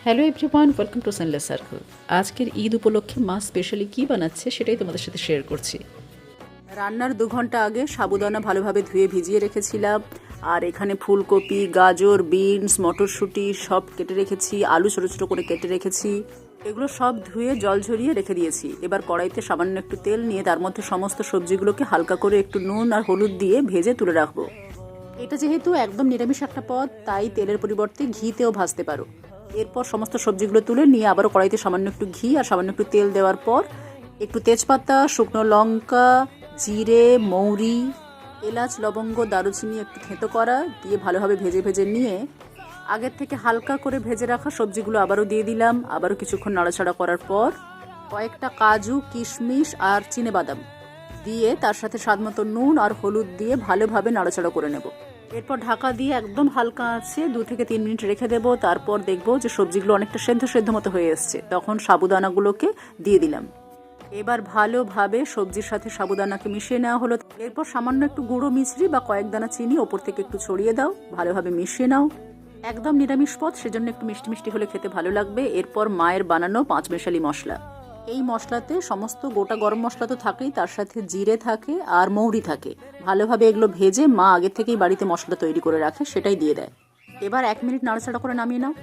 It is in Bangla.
Hello everyone, welcome to sunless circle. আজকের ঈদ উপলক্ষে মা স্পেশালি কী বানাচ্ছে সেটাই তোমাদের সাথে শেয়ার করছি। রান্নার 2 ঘন্টা আগে সাবুদানা ভালোভাবে ধুয়ে ভিজিয়ে রেখেছিলাম। আর এখানে ফুলকপি, গাজর, বিনস, মটরশুঁটি সব কেটে রেখেছি, আলু ছোটো ছোটো করে কেটে রেখেছি। এগুলো সব ধুয়ে জল ঝরিয়ে রেখে দিয়েছি। এবার কড়াইতে সামান্য একটু তেল নিয়ে তার মধ্যে সমস্ত সবজিগুলোকে হালকা করে একটু নুন আর হলুদ দিয়ে ভেজে তুলে রাখবো। এটা যেহেতু একদম নিরামিষ একটা পদ, তাই তেলের পরিবর্তে ঘিতেও ভাজতে পারো। এরপর সমস্ত সবজিগুলো তুলে নিয়ে আবারও কড়াইতে সামান্য একটু ঘি আর সামান্য একটু তেল দেওয়ার পর একটু তেজপাতা, শুকনো লঙ্কা, জিরে, মৌরি, এলাচ, লবঙ্গ, দারুচিনি একটু থেঁতো করা দিয়ে ভালোভাবে ভেজে ভেজে নিয়ে আগের থেকে হালকা করে ভেজে রাখা সবজিগুলো আবারও দিয়ে দিলাম। আবারও কিছুক্ষণ নাড়াচাড়া করার পর কয়েকটা কাজু, কিশমিশ আর চিনেবাদাম দিয়ে তার সাথে স্বাদমতো নুন আর হলুদ দিয়ে ভালোভাবে নাড়াচাড়া করে নেব। এরপর ঢাকা দিয়ে একদম হালকা আঁচে 2 থেকে 3 মিনিট রেখে দেবো। তারপর দেখবো যে সবজিগুলো অনেকটা সেদ্ধ সেদ্ধ মতো হয়ে এসছে, তখন সাবুদানাগুলোকে দিয়ে দিলাম। এবার ভালোভাবে সবজির সাথে সাবুদানাকে মিশিয়ে নেওয়া হলো। এরপর সামান্য একটু গুঁড়ো মিছরি বা কয়েক দানা চিনি ওপর থেকে একটু ছড়িয়ে দাও, ভালোভাবে মিশিয়ে নাও। একদম নিরামিষ পদ, সেজন্য একটু মিষ্টি মিষ্টি হলে খেতে ভালো লাগবে। এরপর মায়ের বানানো 5 মেশালি মশলা, এই মশলাতে সমস্ত গোটা গরম মশলা তো থাকেই, তার সাথে জিরে থাকে আর মৌরি থাকে। ভালোভাবে এগুলো ভেজে মা আগে থেকেই বাড়িতে মশলা তৈরি করে রাখে, সেটাই দিয়ে দেয়। এবার 1 মিনিট নাড়াচাড়া করে নামিয়ে নাও।